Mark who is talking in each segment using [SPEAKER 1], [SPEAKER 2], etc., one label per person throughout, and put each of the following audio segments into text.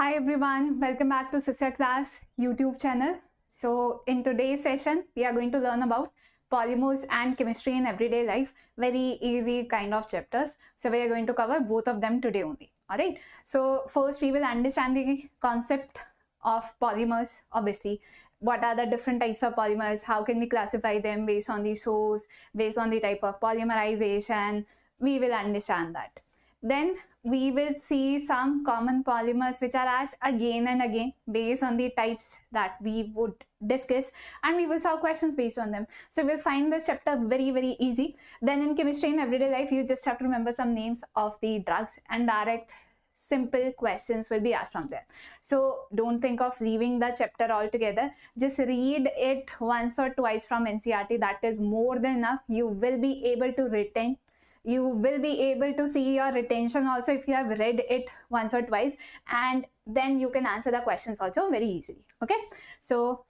[SPEAKER 1] Hi everyone, welcome back to sisyaclass YouTube channel. So in today's session, we are going to learn about polymers and chemistry in everyday life. Very easy kind of chapters. So we are going to cover both of them today only. Alright. So first we will understand the concept of polymers, obviously. What are the different types of polymers? How can we classify them based on the source, based on the type of polymerization? We will understand that. Then we will see some common polymers which are asked again and again based on the types that we would discuss, and we will solve questions based on them. So we'll find this chapter very easy. Then in chemistry in everyday life, you just have to remember some names of the drugs and direct simple questions will be asked from there. So don't think of leaving the chapter altogether. Just read it once or twice from NCERT. That is more than enough. You will be able to retain. You will be able to see your retention also if you have read it once or twice, and then you can answer the questions also very easily. Okay, so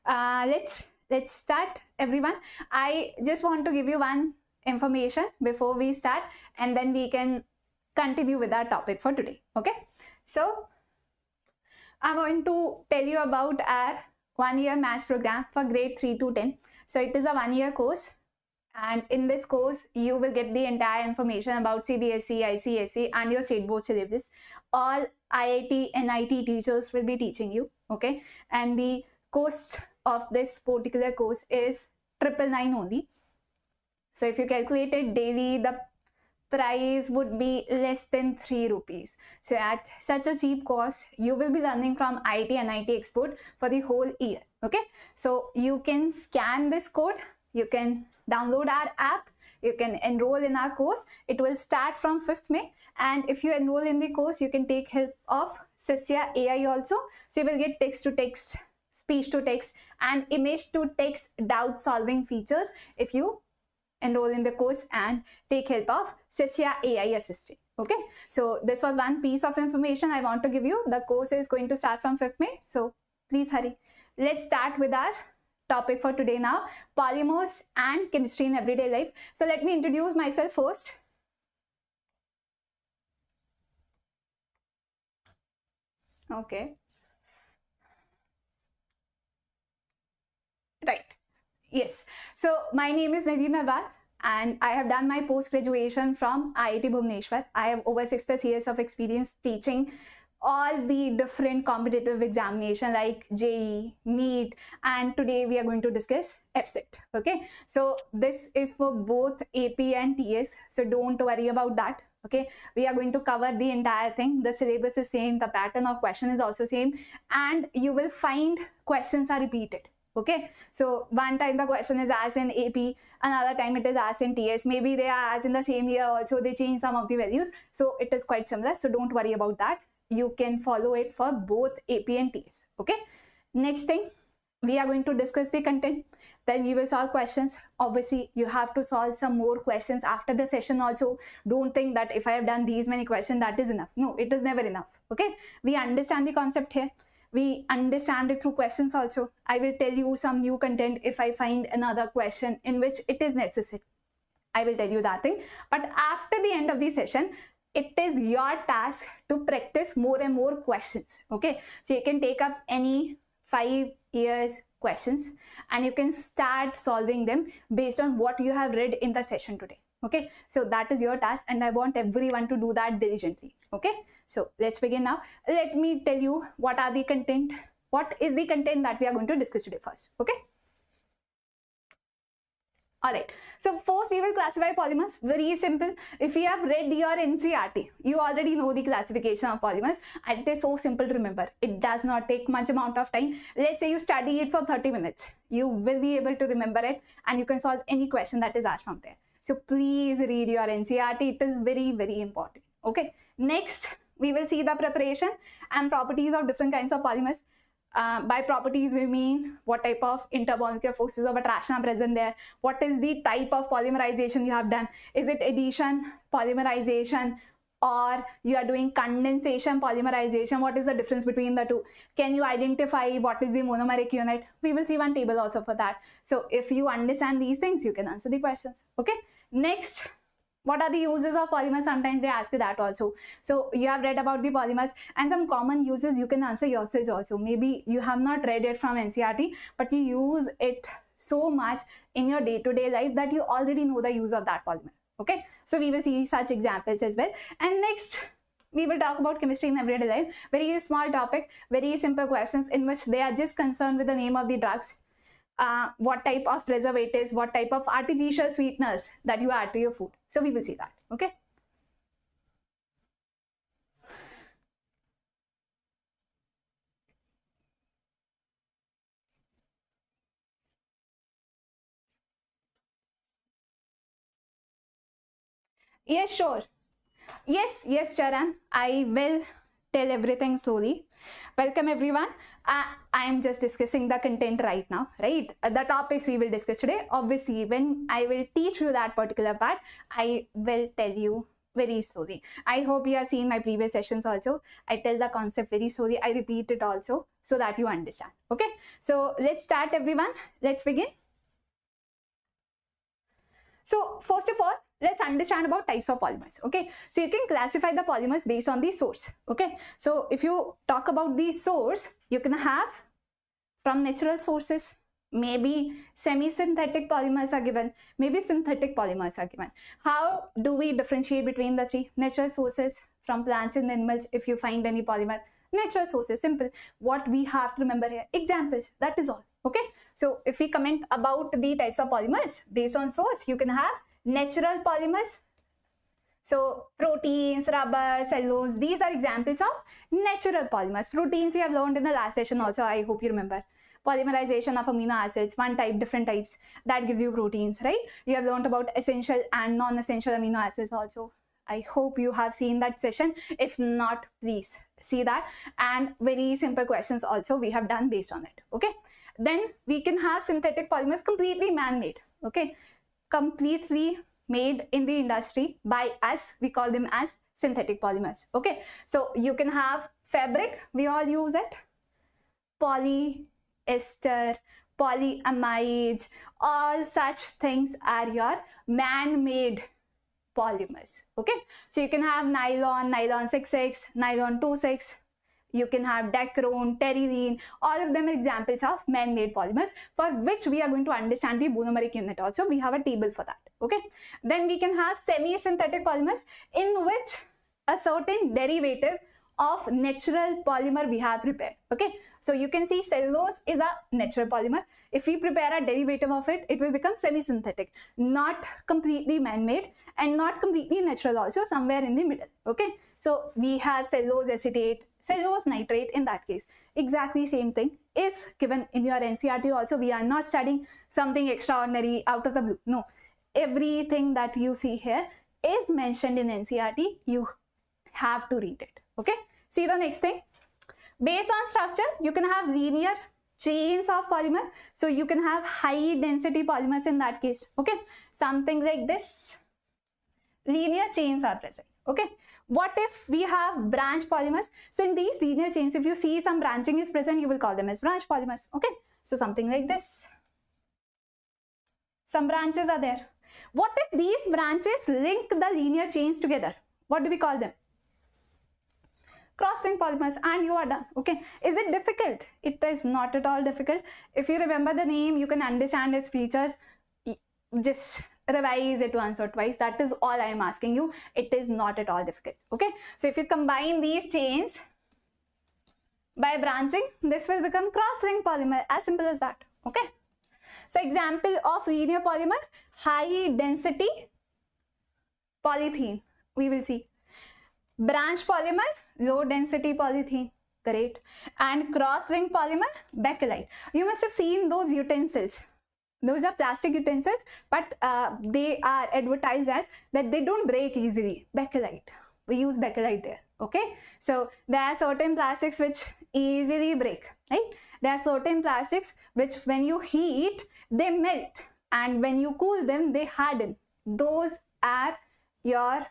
[SPEAKER 1] let's start, everyone. I just want to give you one information before we start, and then we can continue with our topic for today. Okay, so I'm going to tell you about our 1-year maths program for grade 3 to 10. So it is a 1-year course. And in this course, you will get the entire information about CBSE, ICSE and your state board syllabus. All IIT, NIT teachers will be teaching you, okay? And the cost of this particular course is 999 only. So if you calculate it daily, the price would be less than 3 rupees. So at such a cheap cost, you will be learning from IIT and NIT expert for the whole year, okay? So you can scan this code, you can download our app, you can enroll in our course. It will start from 5th May, and if you enroll in the course, you can take help of Sysya AI also. So you will get text to text, speech to text and image to text doubt solving features if you enroll in the course and take help of Sysya AI assistant. Okay, so this was one piece of information I want to give you. The course is going to start from 5th May, so please hurry. Let's start with our topic for today now, polymers and chemistry in everyday life. So let me introduce myself first. Okay. Right. Yes. So my name is Nidhi Nawal and I have done my post-graduation from IIT Bhubaneswar. I have over 6+ years of experience teaching all the different competitive examination like JEE, NEET, and today we are going to discuss EAPCET. Okay, so this is for both AP and TS, so don't worry about that. Okay, we are going to cover the entire thing. The syllabus is same, the pattern of question is also same, and you will find questions are repeated. Okay, so one time the question is asked in AP, another time it is asked in TS, maybe they are asked in the same year also, they change some of the values, so it is quite similar, so don't worry about that. You can follow it for both AP and TS. Okay, next thing, we are going to discuss the content, then we will solve questions. Obviously you have to solve some more questions after the session also. Don't think that if I have done these many questions that is enough. No, it is never enough. Okay, we understand the concept here, we understand it through questions also. I will tell you some new content if I find another question in which it is necessary. I will tell you that thing, but after the end of the session, it is your task to practice more and more questions. Okay, so you can take up any 5 years questions and you can start solving them based on what you have read in the session today. Okay, so that is your task and I want everyone to do that diligently. Okay, so let's begin now. Let me tell you what are the content, what is the content that we are going to discuss today first. Okay, alright, so first we will classify polymers. Very simple. If you have read your NCERT, you already know the classification of polymers and it is so simple to remember. It does not take much amount of time. Let's say you study it for 30 minutes. You will be able to remember it and you can solve any question that is asked from there. So please read your NCERT. It is very important. Okay, next we will see the preparation and properties of different kinds of polymers. By properties we mean what type of intermolecular forces of attraction are present there, what is the type of polymerization you have done, is it addition, polymerization, or you are doing condensation, polymerization, what is the difference between the two, can you identify what is the monomeric unit. We will see one table also for that. So if you understand these things, you can answer the questions. Okay, next What are the uses of polymers? Sometimes they ask you that also. So you have read about the polymers and some common uses you can answer yourselves also. Maybe you have not read it from NCERT, but you use it so much in your day-to-day life that you already know the use of that polymer. Okay, so we will see such examples as well. And next, we will talk about chemistry in everyday life. Very small topic, very simple questions in which they are just concerned with the name of the drugs. What type of preservatives, what type of artificial sweeteners that you add to your food. So we will see that. Okay. Yes, sure. Yes, Charan. I will tell everything slowly. Welcome everyone. I am just discussing the content right now, right? The topics we will discuss today. Obviously, when I will teach you that particular part, I will tell you very slowly. I hope you have seen my previous sessions also. I tell the concept very slowly. I repeat it also so that you understand. Okay. So let's start everyone. Let's begin. So first of all, let's understand about types of polymers. Okay, so you can classify the polymers based on the source. Okay, so if you talk about the source, you can have from natural sources, maybe semi-synthetic polymers are given, maybe synthetic polymers are given. How do we differentiate between the three? Natural sources, from plants and animals. If you find any polymer, natural sources, simple. What we have to remember here, examples, that is all. Okay, so if we comment about the types of polymers based on source, you can have natural polymers. So proteins, rubber, cellulose, these are examples of natural polymers. Proteins you have learned in the last session also, I hope you remember. Polymerization of amino acids, one type, different types, that gives you proteins, right? You have learned about essential and non-essential amino acids also. I hope you have seen that session. If not, please see that. And very simple questions also we have done based on it. Okay. Then we can have synthetic polymers, completely man-made. Okay. Completely made in the industry by us. We call them as synthetic polymers. Okay. So you can have fabric. We all use it. Polyester, polyamides, all such things are your man-made polymers. Okay, so you can have nylon, nylon 6,6, nylon 2,6. You can have dacron, terylene, all of them are examples of man-made polymers for which we are going to understand the monomeric unit also. We have a table for that. Okay, then we can have semi-synthetic polymers in which a certain derivative of natural polymer we have prepared. Okay, so you can see cellulose is a natural polymer. If we prepare a derivative of it, it will become semi-synthetic, not completely man-made and not completely natural also, somewhere in the middle. Okay, so we have cellulose acetate, cellulose nitrate in that case. Exactly same thing is given in your NCERT also. We are not studying something extraordinary out of the blue. No, everything that you see here is mentioned in NCERT. You have to read it. Okay, see the next thing. Based on structure, you can have linear chains of polymer. So you can have high density polymers in that case. Okay, something like this. Linear chains are present. Okay, what if we have branch polymers? So in these linear chains, if you see some branching is present, you will call them as branch polymers. Okay, so something like this. Some branches are there. What if these branches link the linear chains together? What do we call them? Cross-linked polymers, and you are done. Okay, is it difficult? It is not at all difficult. If you remember the name, you can understand its features. Just revise it once or twice. That is all I am asking you. It is not at all difficult. Okay, so if you combine these chains by branching, this will become cross-linked polymer, as simple as that. Okay, so example of linear polymer, high density polythene, we will see. Branch polymer, low density polythene. Great. And cross-linked polymer, bakelite. You must have seen those utensils. Those are plastic utensils, but they are advertised as that they don't break easily. Bakelite. We use bakelite there. Okay. So there are certain plastics which easily break, right? There are certain plastics which when you heat, they melt. And when you cool them, they harden. Those are your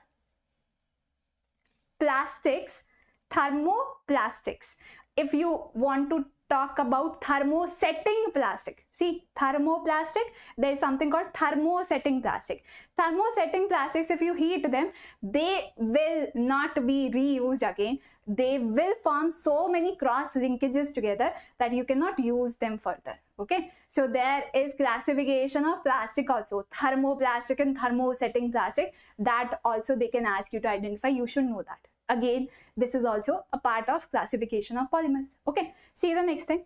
[SPEAKER 1] plastics, thermoplastics. If you want to talk about thermosetting plastic. See, thermoplastic, there is something called thermosetting plastic. Thermosetting plastics, if you heat them, they will not be reused again. They will form so many cross linkages together that you cannot use them further. Okay, so there is classification of plastic also, thermoplastic and thermosetting plastic, that also they can ask you to identify. You should know that. Again, this is also a part of classification of polymers. Okay, see the next thing.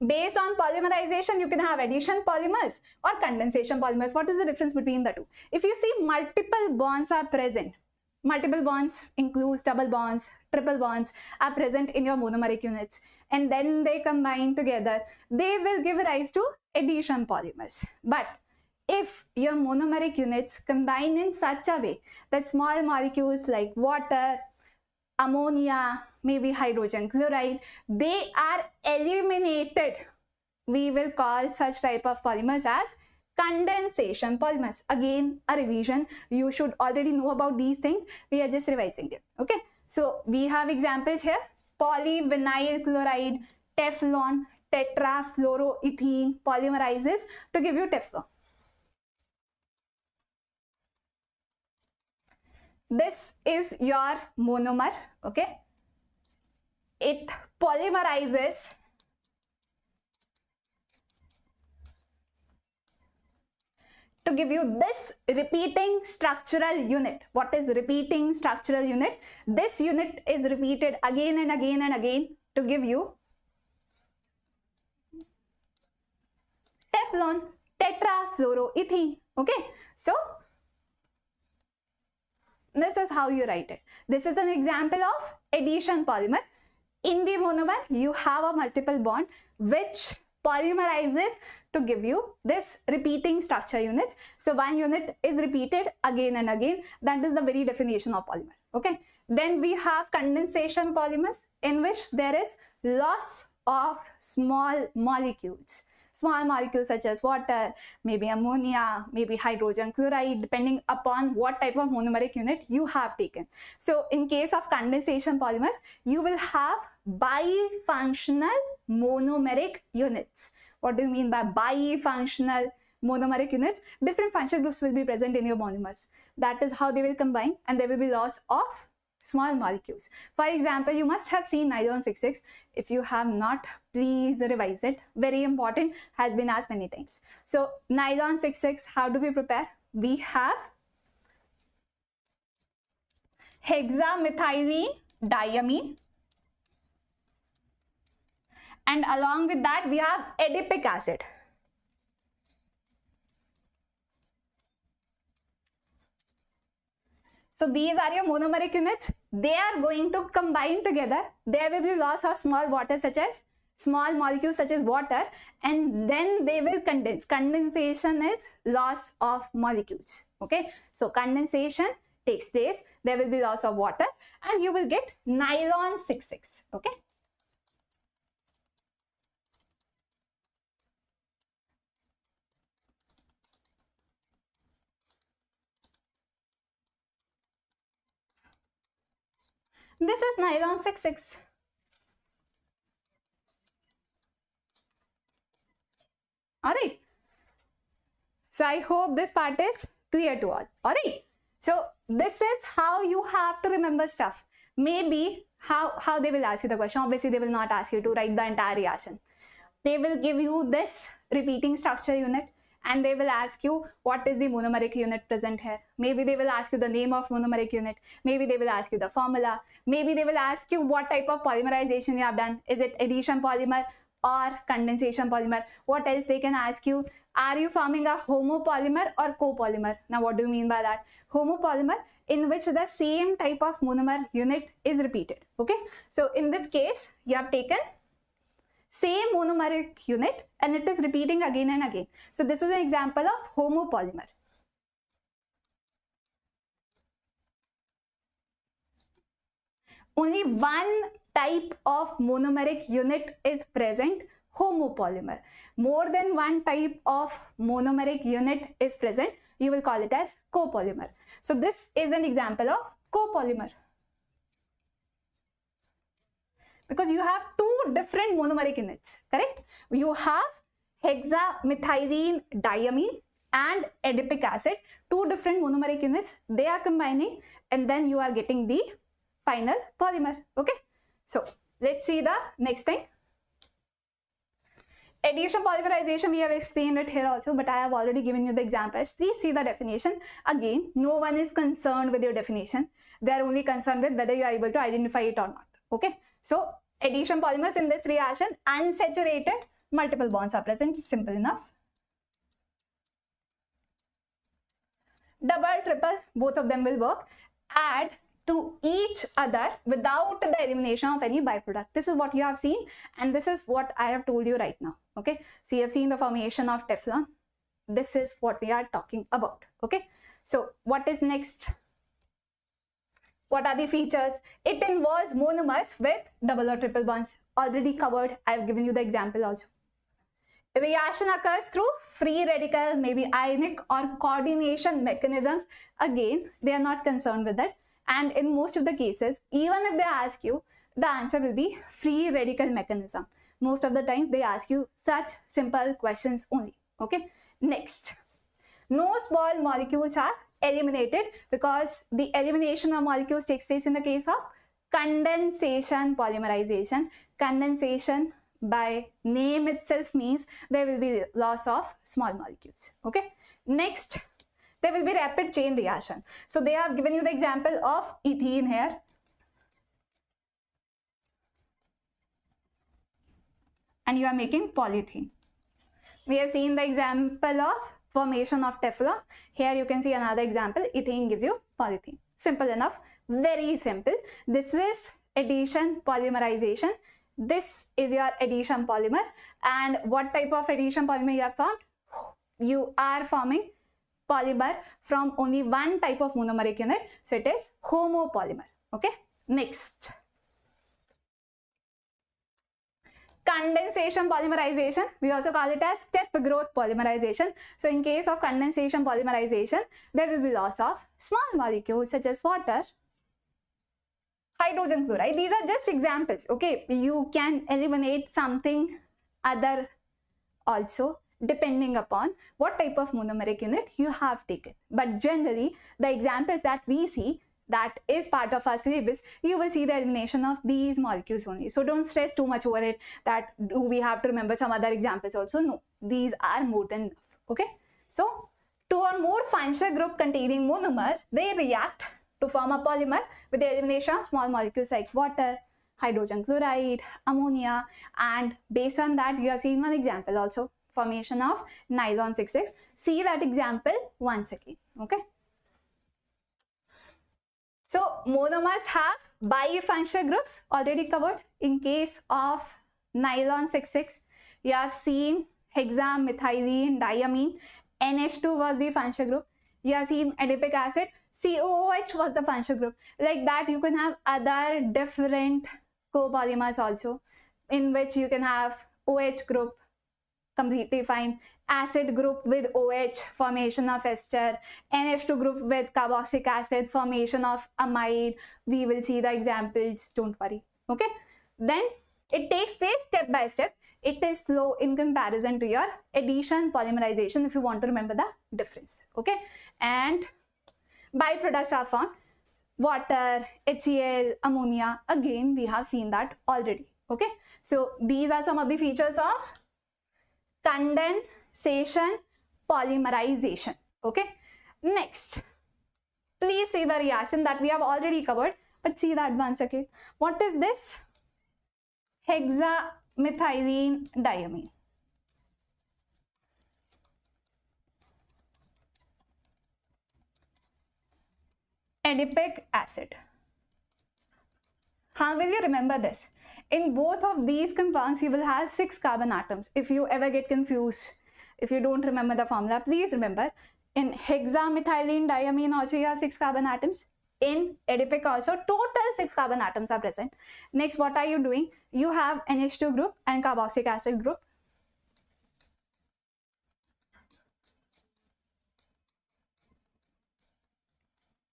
[SPEAKER 1] Based on polymerization, you can have addition polymers or condensation polymers. What is the difference between the two? If you see multiple bonds are present, multiple bonds includes double bonds, triple bonds are present in your monomeric units, and then they combine together, they will give rise to addition polymers. But if your monomeric units combine in such a way that small molecules like water, ammonia, maybe hydrogen chloride, they are eliminated, we will call such type of polymers as condensation polymers. Again, a revision. You should already know about these things. We are just revising them. Okay. So we have examples here: polyvinyl chloride, Teflon, tetrafluoroethene polymerizes to give you Teflon. This is your monomer. Okay. It polymerizes to give you this repeating structural unit. What is repeating structural unit? This unit is repeated again and again and again to give you Teflon, tetrafluoroethene. Okay, so this is how you write it. This is an example of addition polymer. In the monomer, you have a multiple bond which polymerizes to give you this repeating structure units. So one unit is repeated again and again. That is the very definition of polymer. Okay. Then we have condensation polymers, in which there is loss of small molecules. Small molecules such as water, maybe ammonia, maybe hydrogen chloride, depending upon what type of monomeric unit you have taken. So in case of condensation polymers, you will have bifunctional monomeric units. What do you mean by bifunctional monomeric units? Different functional groups will be present in your monomers. That is how they will combine, and there will be loss of small molecules. For example, you must have seen nylon 66. If you have not, please revise it. Very important, has been asked many times. So nylon 66, how do we prepare? We have hexamethylene diamine, and along with that we have adipic acid. So these are your monomeric units. They are going to combine together. There will be loss of small molecules such as water, and then they will condense. Condensation is loss of molecules. Okay. So condensation takes place. There will be loss of water, and you will get nylon 66. Okay. This is nylon 66. All right. So I hope this part is clear to all. All right. So this is how you have to remember stuff. Maybe how they will ask you the question. Obviously, they will not ask you to write the entire reaction. They will give you this repeating structure unit, and they will ask you what is the monomeric unit present here. Maybe they will ask you the name of monomeric unit. Maybe they will ask you the formula. Maybe they will ask you what type of polymerization you have done. Is it addition polymer or condensation polymer? What else they can ask you? Are you forming a homopolymer or copolymer? Now, what do you mean by that? Homopolymer, in which the same type of monomer unit is repeated. Okay. So in this case, you have taken same monomeric unit and it is repeating again and again. So this is an example of homopolymer. Only one type of monomeric unit is present, homopolymer. More than one type of monomeric unit is present, you will call it as copolymer. So this is an example of copolymer. Because you have two different monomeric units, correct? You have hexamethylene diamine and adipic acid, two different monomeric units, they are combining, and then you are getting the final polymer. Okay, so let's see the next thing. Addition polymerization, we have explained it here also, but I have already given you the examples. Please see the definition. Again, no one is concerned with your definition. They are only concerned with whether you are able to identify it or not. Okay, so addition polymers in this reaction, unsaturated, multiple bonds are present. Simple enough. Double, triple, both of them will work. Add to each other without the elimination of any byproduct. This is what you have seen, and this is what I have told you right now. Okay, so you have seen the formation of Teflon. This is what we are talking about. Okay, so what is next? What are the features? It involves monomers with double or triple bonds. Already covered. I have given you the example also. Reaction occurs through free radical, maybe ionic or coordination mechanisms. Again, they are not concerned with that. And in most of the cases, even if they ask you, the answer will be free radical mechanism. Most of the times they ask you such simple questions only. Okay, next. No small molecules are eliminated because the elimination of molecules takes place in the case of condensation polymerization. Condensation by name itself means there will be loss of small molecules. Okay, next. There will be rapid chain reaction. So they have given you the example of ethene here. And you are making polyethylene. We have seen the example of formation of Teflon. Here you can see another example. Ethene gives you polyethylene. Simple enough. Very simple. This is addition polymerization. This is your addition polymer. And what type of addition polymer you have formed? You are forming polymer from only one type of monomeric unit, so it is homopolymer. Okay, next. Condensation polymerization, we also call it as step growth polymerization. So in case of condensation polymerization, there will be loss of small molecules such as water, hydrogen chloride. These are just examples. Okay, you can eliminate something other also, depending upon what type of monomeric unit you have taken. But generally, the examples that we see, that is part of our syllabus, you will see the elimination of these molecules only. So don't stress too much over it that do we have to remember some other examples also. No, these are more than enough. Okay, so two or more functional group containing monomers, they react to form a polymer with the elimination of small molecules like water, hydrogen chloride, ammonia, and based on that you have seen one example also, formation of nylon 6,6. See that example once again. Okay, so monomers have bifunctional groups, already covered. In case of nylon 6,6, you have seen hexamethylene diamine, NH2 was the functional group. You have seen adipic acid, COOH was the functional group. Like that you can have other different copolymers also, in which you can have OH group, completely fine, acid group with OH, formation of ester, NH2 group with carboxylic acid, formation of amide. We will see the examples, don't worry. Okay, then it takes place step by step. It is slow in comparison to your addition polymerization, if you want to remember the difference. Okay, and byproducts are found, water, HCl, ammonia. Again, we have seen that already. Okay, so these are some of the features of condensation polymerization. Okay, next, please see the reaction that we have already covered, but see that once again. What is this? Hexamethylene diamine. Adipic acid. How will you remember this? In both of these compounds, you will have 6 carbon atoms. If you ever get confused, if you don't remember the formula, please remember. In hexamethylene diamine also you have 6 carbon atoms. In adipic also, total 6 carbon atoms are present. Next, what are you doing? You have NH2 group and carboxylic acid group.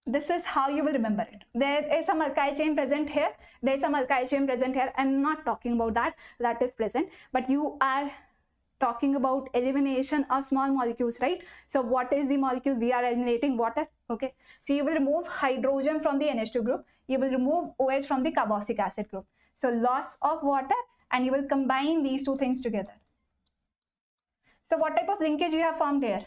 [SPEAKER 1] This is how you will remember it. There is some alkyl chain present here There's some alkyl chain present here. I'm not talking about that. That is present. But you are talking about elimination of small molecules, right? So what is the molecule? We are eliminating water. Okay. So you will remove hydrogen from the NH2 group. You will remove OH from the carboxylic acid group. So loss of water, and you will combine these two things together. So what type of linkage you have formed here?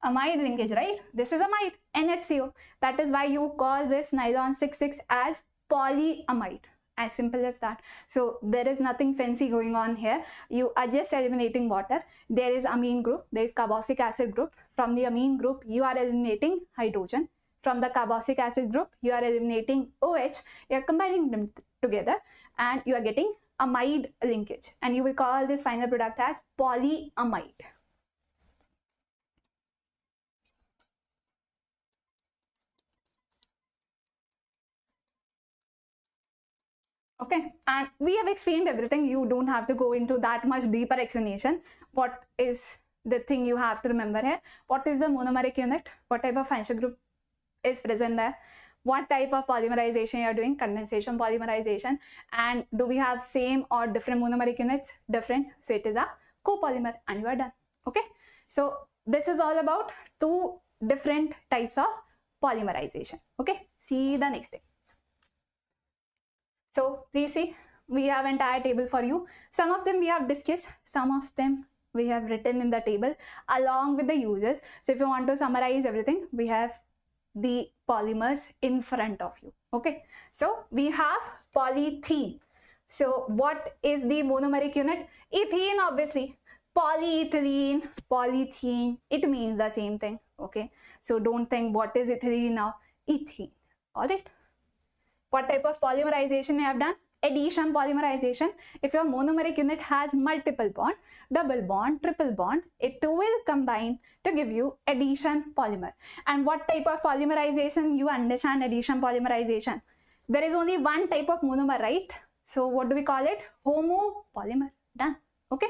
[SPEAKER 1] Amide linkage, right? This is amide, NHCO. That is why you call this nylon 6,6 as polyamide. As simple as that. So there is nothing fancy going on here. You are just eliminating water. There is amine group. There is carboxylic acid group. From the amine group, you are eliminating hydrogen. From the carboxylic acid group, you are eliminating OH. You are combining them together and you are getting amide linkage. And you will call this final product as polyamide. Okay, and we have explained everything. You don't have to go into that much deeper explanation. What is the thing you have to remember here? What is the monomeric unit? What type of functional group is present there? What type of polymerization you are doing? Condensation, polymerization. And do we have same or different monomeric units? Different. So it is a copolymer and you are done. Okay, so this is all about two different types of polymerization. Okay, see the next thing. So please see, we have entire table for you. Some of them we have discussed, some of them we have written in the table along with the uses. So if you want to summarize everything, we have the polymers in front of you. Okay, so we have polyethylene. So what is the monomeric unit? Ethene, obviously. Polyethylene, polyethylene, it means the same thing. Okay, so don't think what is ethylene now. Ethene. All right. What type of polymerization we have done? Addition polymerization. If your monomeric unit has multiple bond, double bond, triple bond, it will combine to give you addition polymer. And what type of polymerization? You understand addition polymerization. There is only one type of monomer, right? So what do we call it? Homopolymer. Done. Okay.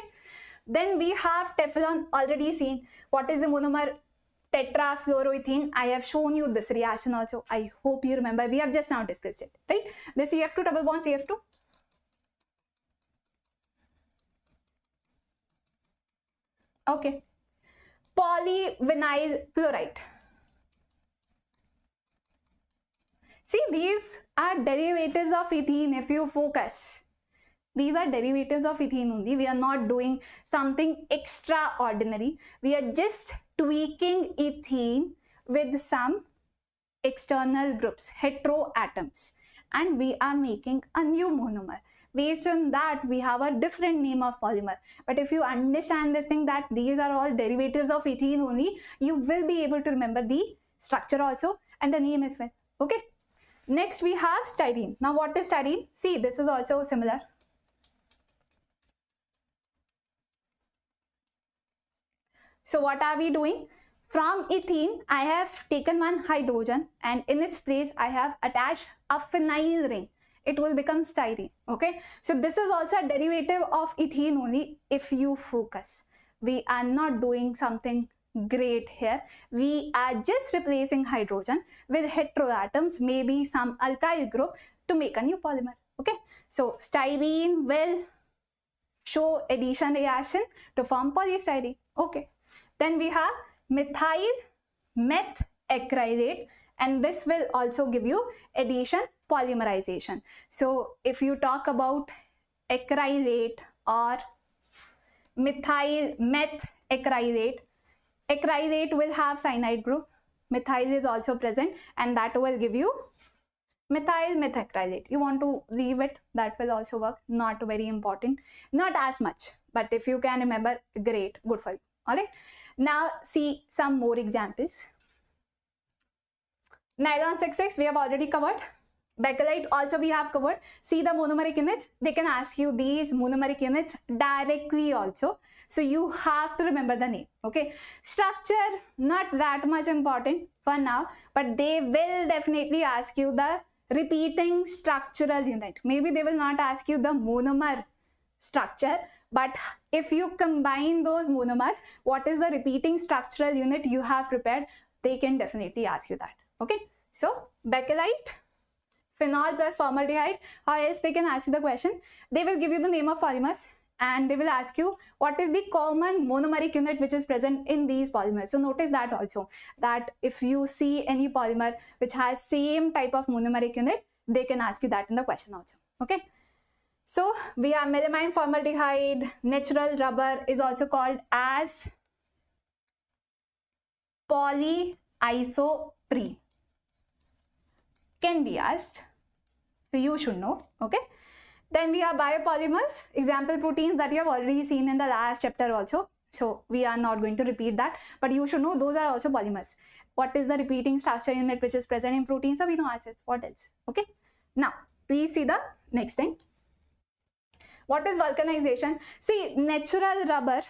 [SPEAKER 1] Then we have Teflon, already seen. What is the monomer? Tetrafluoroethene. I have shown you this reaction also. I hope you remember. We have just now discussed it, right? The CF2 double bond CF2. Okay. Polyvinyl chloride. See, these are derivatives of ethene if you focus. These are derivatives of ethene only. We are not doing something extraordinary. We are just tweaking ethene with some external groups, heteroatoms, and we are making a new monomer. Based on that, we have a different name of polymer. But if you understand this thing that these are all derivatives of ethene only, you will be able to remember the structure also and the name as well. Okay. Next, we have styrene. Now, what is styrene? See, this is also similar. So what are we doing? From ethene, I have taken one hydrogen and in its place, I have attached a phenyl ring. It will become styrene. Okay. So this is also a derivative of ethene only if you focus. We are not doing something great here. We are just replacing hydrogen with heteroatoms, maybe some alkyl group to make a new polymer. Okay. So styrene will show addition reaction to form polystyrene. Okay. Then we have methyl methacrylate, and this will also give you addition polymerization. So if you talk about acrylate or methyl methacrylate, acrylate will have cyanide group, methyl is also present, and that will give you methyl methacrylate. You want to leave it, that will also work. Not very important, not as much, but if you can remember, great, good for you. All right. Now see some more examples. Nylon 6,6 we have already covered. Bakelite also we have covered. See the monomeric units. They can ask you these monomeric units directly also. So you have to remember the name. Okay. Structure not that much important for now, but they will definitely ask you the repeating structural unit. Maybe they will not ask you the monomer structure, but if you combine those monomers, what is the repeating structural unit you have prepared, they can definitely ask you that. Okay. So bakelite, phenol plus formaldehyde. How else they can ask you the question? They will give you the name of polymers and they will ask you what is the common monomeric unit which is present in these polymers. So notice that also, that if you see any polymer which has same type of monomeric unit, they can ask you that in the question also. Okay. So we have melamine formaldehyde. Natural rubber is also called as polyisoprene. Can be asked, so you should know. Okay. Then we have biopolymers, example proteins that you have already seen in the last chapter also. So we are not going to repeat that, but you should know those are also polymers. What is the repeating structure unit which is present in proteins? Amino acids. What else? Okay. Now please see the next thing. What is vulcanization? See, natural rubber,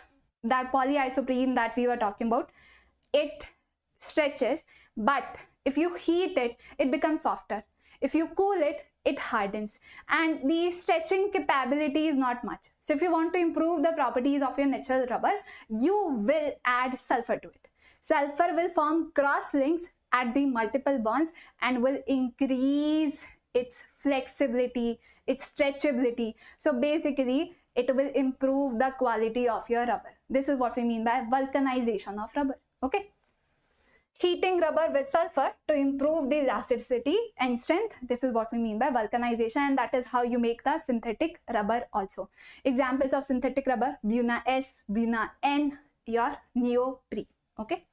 [SPEAKER 1] that polyisoprene that we were talking about, it stretches, but if you heat it, it becomes softer. If you cool it, it hardens, and the stretching capability is not much. So if you want to improve the properties of your natural rubber, you will add sulfur to it. Sulfur will form cross links at the multiple bonds and will increase its flexibility, its stretchability. So basically, it will improve the quality of your rubber. This is what we mean by vulcanization of rubber. Okay. Heating rubber with sulfur to improve the elasticity and strength. This is what we mean by vulcanization, and that is how you make the synthetic rubber also. Examples of synthetic rubber: Buna S, Buna N, your neoprene. Okay.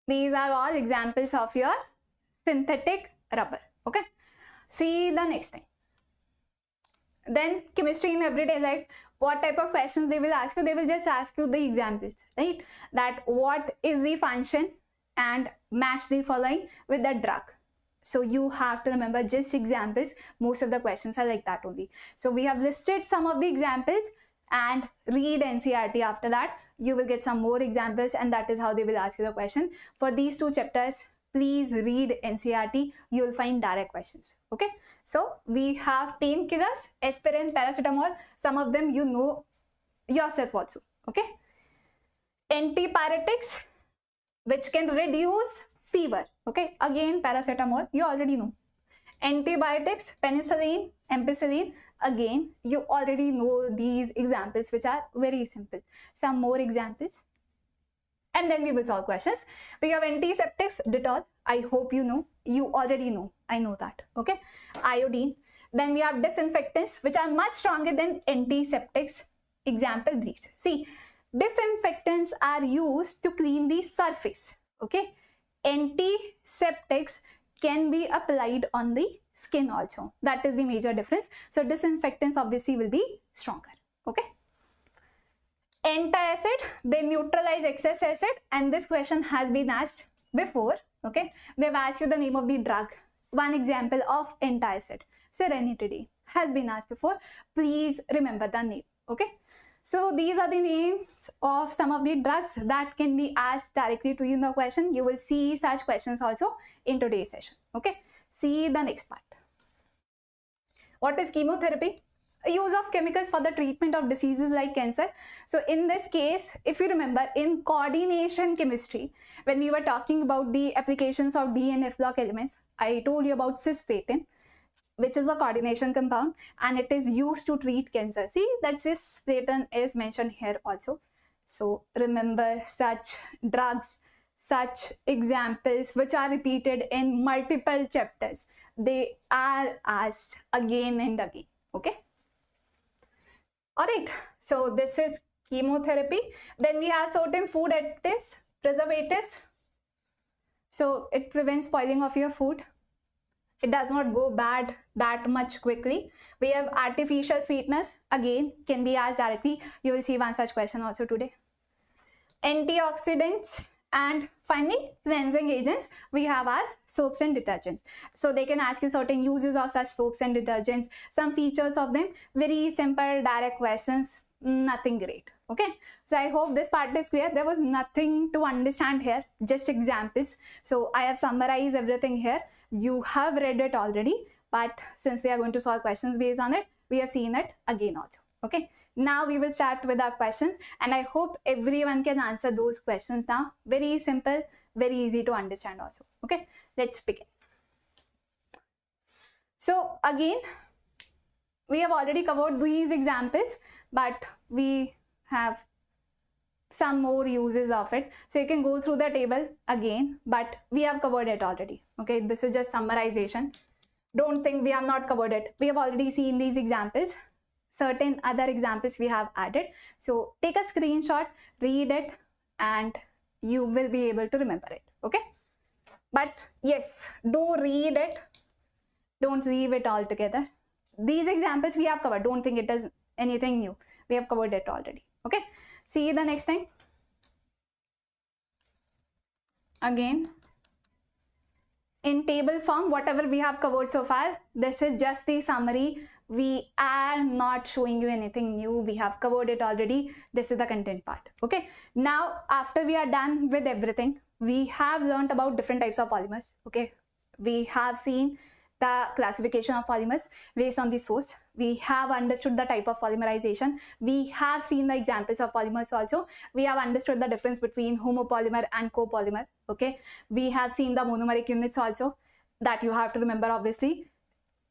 [SPEAKER 1] These are all examples of your synthetic rubber. Okay. See the next thing. Then chemistry in everyday life. What type of questions they will ask you? They will just ask you the examples, right? That what is the function and match the following with the drug. So you have to remember just examples. Most of the questions are like that only. So we have listed some of the examples and read NCERT after that. You will get some more examples, and that is how they will ask you the question. For these two chapters, please read NCERT. You will find direct questions. Okay. So we have painkillers, aspirin, paracetamol. Some of them you know yourself also. Okay. Antipyretics, which can reduce fever. Okay. Again, paracetamol, you already know. Antibiotics, penicillin, ampicillin. Again, you already know these examples, which are very simple. Some more examples, and then we will solve questions. We have antiseptics, Dettol. I hope you know. You already know. I know that. Okay. Iodine. Then we have disinfectants, which are much stronger than antiseptics. Example, bleach. See, disinfectants are used to clean the surface. Okay. Antiseptics can be applied on the skin also. That is the major difference. So disinfectants obviously will be stronger. Okay. Antacid, they neutralize excess acid, and this question has been asked before. Okay. They've asked you the name of the drug. One example of antacid, serenity, has been asked before. Please remember the name. Okay. So these are the names of some of the drugs that can be asked directly to you in the question. You will see such questions also in today's session. Okay. See the next part. What is chemotherapy? Use of chemicals for the treatment of diseases like cancer. So in this case, if you remember, in coordination chemistry, when we were talking about the applications of D and F block elements, I told you about cisplatin, which is a coordination compound, and it is used to treat cancer. See, that cisplatin is mentioned here also. So remember such drugs, such examples which are repeated in multiple chapters. They are asked again and again. Okay. Alright, so this is chemotherapy. Then we have certain food additives, preservatives. So it prevents spoiling of your food. It does not go bad that much quickly. We have artificial sweeteners, again can be asked directly. You will see one such question also today. Antioxidants, and finally cleansing agents. We have our soaps and detergents. So they can ask you certain uses of such soaps and detergents, some features of them. Very simple direct questions, nothing great. Okay, so I hope this part is clear. There was nothing to understand here, just examples. So I have summarized everything here. You have read it already, but since we are going to solve questions based on it, we have seen it again also. Okay, now we will start with our questions, and I hope everyone can answer those questions now. Very simple, very easy to understand also. Okay, let's begin. So again, we have already covered these examples, but we have some more uses of it. So you can go through the table again, but we have covered it already. Okay, this is just summarization. Don't think we have not covered it. We have already seen these examples. Certain other examples we have added. So take a screenshot, read it, and you will be able to remember it. Okay, but yes, do read it. Don't leave it all together. These examples we have covered. Don't think it is anything new. We have covered it already. Okay, see the next thing. Again, in table form, whatever we have covered so far, this is just the summary. We are not showing you anything new. We have covered it already. This is the content part. Okay, now after we are done with everything, we have learned about different types of polymers. Okay, we have seen the classification of polymers based on the source. We have understood the type of polymerization. We have seen the examples of polymers also. We have understood the difference between homopolymer and copolymer. Okay, we have seen the monomeric units also that you have to remember, obviously.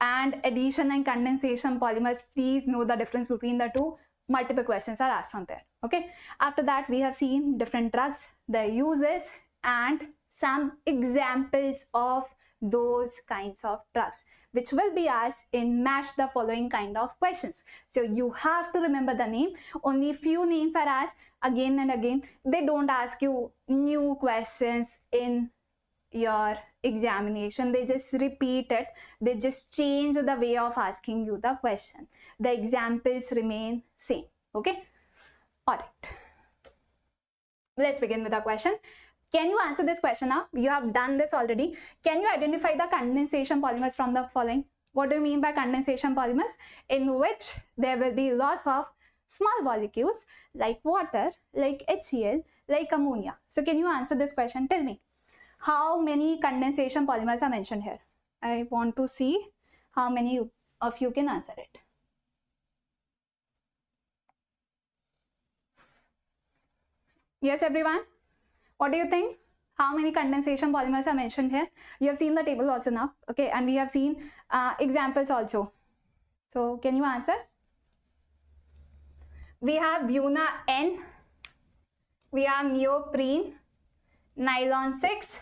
[SPEAKER 1] And addition and condensation polymers, please know the difference between the two. Multiple questions are asked from there. Okay, after that we have seen different drugs, their uses, and some examples of those kinds of drugs which will be asked in match the following kind of questions. So you have to remember the name. Only few names are asked again and again. They don't ask you new questions in your examination. They just repeat it. They just change the way of asking you the question. The examples remain same. Okay, all right, let's begin with the question. Can you answer this question now? You have done this already. Can you identify the condensation polymers from the following? What do you mean by condensation polymers? In which there will be loss of small molecules like water, like HCl, like ammonia. So can you answer this question? Tell me, how many condensation polymers are mentioned here? I want to see how many of you can answer it. Yes, everyone? What do you think? How many condensation polymers are mentioned here? You have seen the table also now. Okay, and we have seen examples also. So can you answer? We have Buna N, we have neoprene, nylon 6,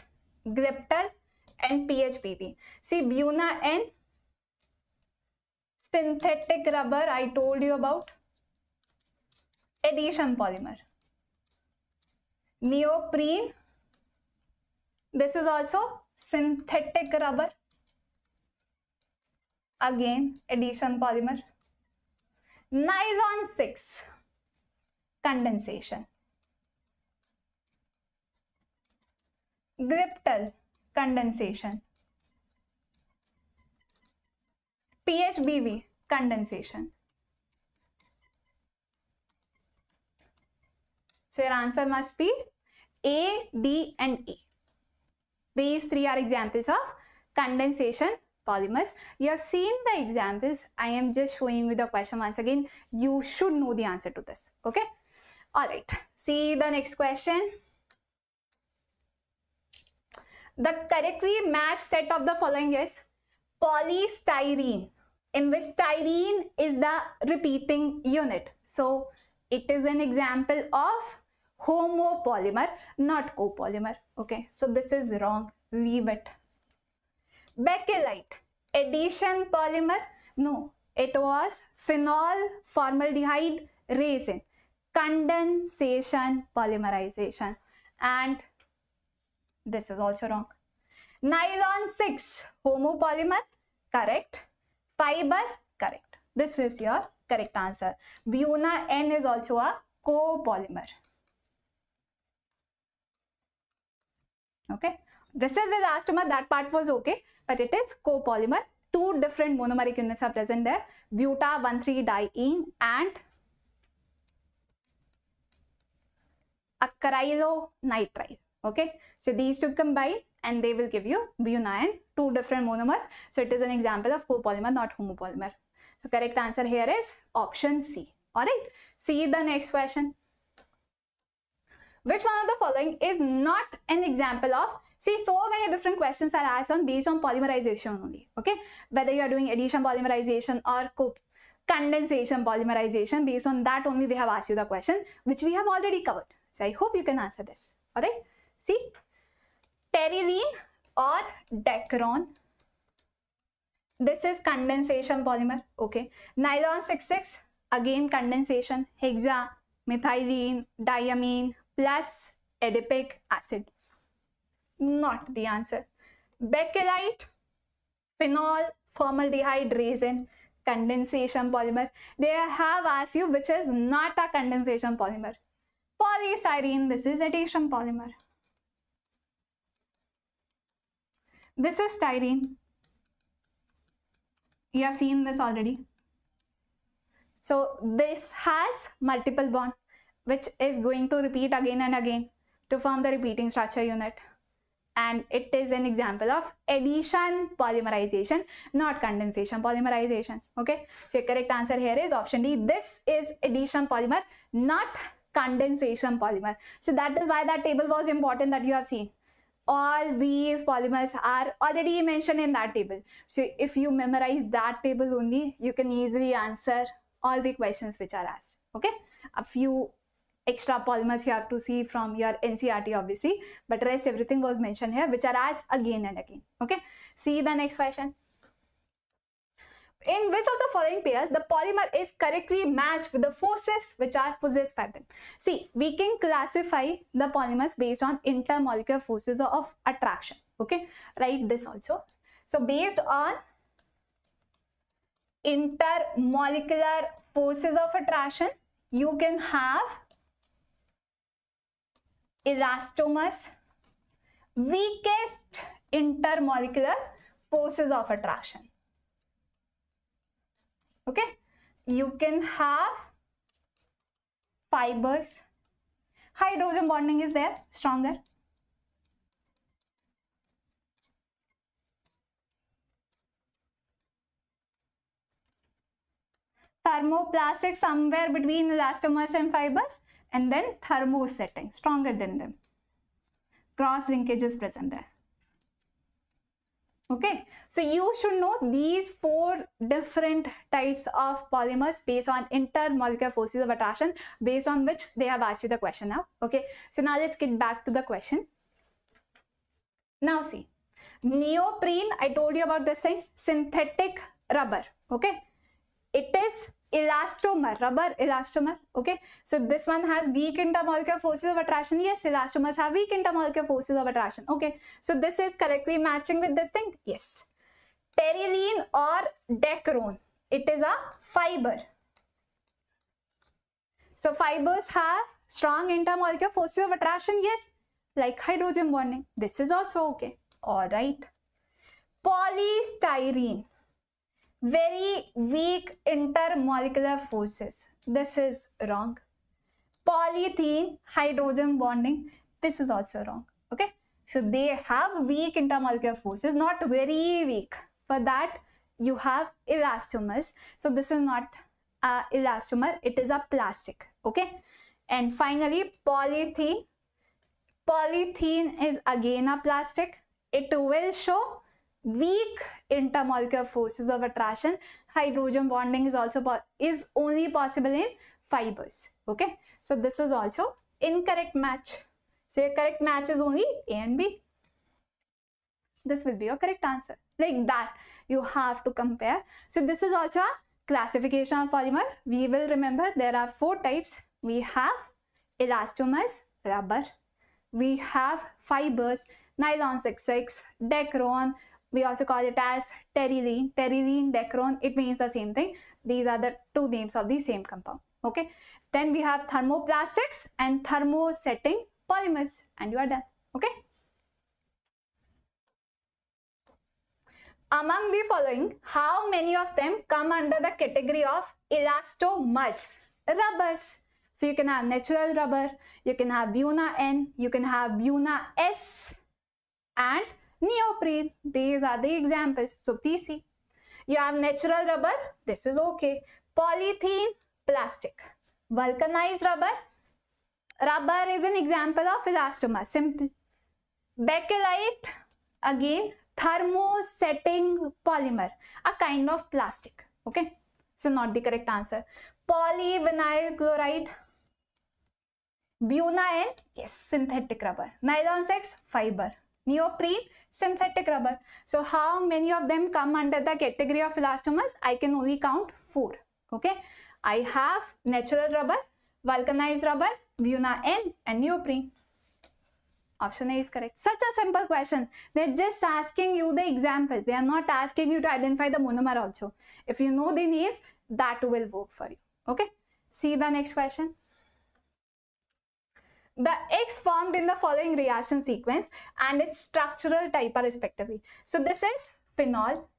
[SPEAKER 1] Griptal, and PHPP. See, Buna N, synthetic rubber, I told you about. Addition polymer. Neoprene, this is also synthetic rubber. Again, addition polymer. Nylon 6, condensation. Griptal, condensation. PHBV, condensation. So your answer must be A, D, and E. These three are examples of condensation polymers. You have seen the examples. I am just showing you the question once again. You should know the answer to this. Okay. All right. See the next question. The correctly matched set of the following is polystyrene, in which styrene is the repeating unit. So it is an example of homopolymer, not copolymer. Okay, so this is wrong. Leave it. Bakelite, addition polymer? No, it was phenol formaldehyde resin, condensation polymerization. And this is also wrong. Nylon 6, homopolymer, correct. Fiber, correct. This is your correct answer. Buna N is also a copolymer. Okay, this is the elastomer. That part was okay, but it is copolymer. Two different monomeric units are present there, buta 1,3-diene and acrylonitrile. Okay, so these two combine and they will give you bunion, two different monomers. So it is an example of copolymer, not homopolymer. So correct answer here is option C. Alright, see the next question. Which one of the following is not an example of, see, so many different questions are asked on based on polymerization only, okay? Whether you are doing addition polymerization or condensation polymerization, based on that only they have asked you the question, which we have already covered. So I hope you can answer this, alright? See, terylene or Dacron, this is condensation polymer, okay? Nylon 6,6, again condensation, hexa, methylene, diamine, plus adipic acid. Not the answer. Bakelite, phenol, formaldehyde resin, condensation polymer. They have asked you which is not a condensation polymer. Polystyrene, this is addition polymer. This is styrene. You have seen this already. So this has multiple bond, which is going to repeat again and again to form the repeating structure unit. And it is an example of addition polymerization, not condensation polymerization. Okay, so your correct answer here is option D. This is addition polymer, not condensation polymer. So that is why that table was important that you have seen. All these polymers are already mentioned in that table. So if you memorize that table only, you can easily answer all the questions which are asked. Okay, a few extra polymers you have to see from your NCERT obviously, but rest everything was mentioned here which are asked again and again. Okay, see the next question. In which of the following pairs the polymer is correctly matched with the forces which are possessed by them? See, we can classify the polymers based on intermolecular forces of attraction. Okay, write this also. So based on intermolecular forces of attraction, you can have elastomers, weakest intermolecular forces of attraction. Okay, you can have fibers, hydrogen bonding is there, stronger. Thermoplastic somewhere between elastomers and fibers, and then thermosetting, stronger than them. Cross linkage is present there. Okay, so you should know these four different types of polymers based on intermolecular forces of attraction, based on which they have asked you the question now. Okay, so now let's get back to the question. Now see, neoprene, I told you about this thing, synthetic rubber. Okay, it is elastomer, rubber elastomer. Okay, so this one has weak intermolecular forces of attraction. Yes, elastomers have weak intermolecular forces of attraction. Okay, so this is correctly matching with this thing. Yes, terylene or Dacron, it is a fiber. So fibers have strong intermolecular forces of attraction. Yes, like hydrogen bonding. This is also okay. All right. Polystyrene, very weak intermolecular forces. This is wrong. Polyethylene, hydrogen bonding. This is also wrong. Okay, so they have weak intermolecular forces, not very weak. For that you have elastomers. So this is not a elastomer, it is a plastic. Okay, and finally polyethylene. Polyethylene is again a plastic. It will show weak intermolecular forces of attraction. Hydrogen bonding is also only possible in fibers. Okay, so this is also incorrect match. So your correct match is only A and B. This will be your correct answer. Like that you have to compare. So this is also a classification of polymer. We will remember there are four types. We have elastomers, rubber. We have fibers, nylon 6,6, Dacron. We also call it as terylene. Terylene, Dacron, it means the same thing. These are the two names of the same compound. Okay. Then we have thermoplastics and thermosetting polymers, and you are done. Okay. Among the following, how many of them come under the category of elastomers, rubbers? So you can have natural rubber, you can have Buna-N, you can have Buna-S, and neoprene. These are the examples. So please see. You have natural rubber, this is okay. Polythene, plastic. Vulcanized rubber, rubber is an example of elastomer, simple. Bakelite, again, thermosetting polymer, a kind of plastic, okay? So not the correct answer. Polyvinyl chloride, Buna-N, yes, synthetic rubber. Nylon 6, fiber. Neoprene, synthetic rubber. So how many of them come under the category of elastomers? I can only count 4. Okay. I have natural rubber, vulcanized rubber, Buna-N, and neoprene. Option A is correct. Such a simple question. They're just asking you the examples. They are not asking you to identify the monomer also. If you know the names, that will work for you. Okay. See the next question. The X formed in the following reaction sequence and its structural type are respectively. So this is phenol.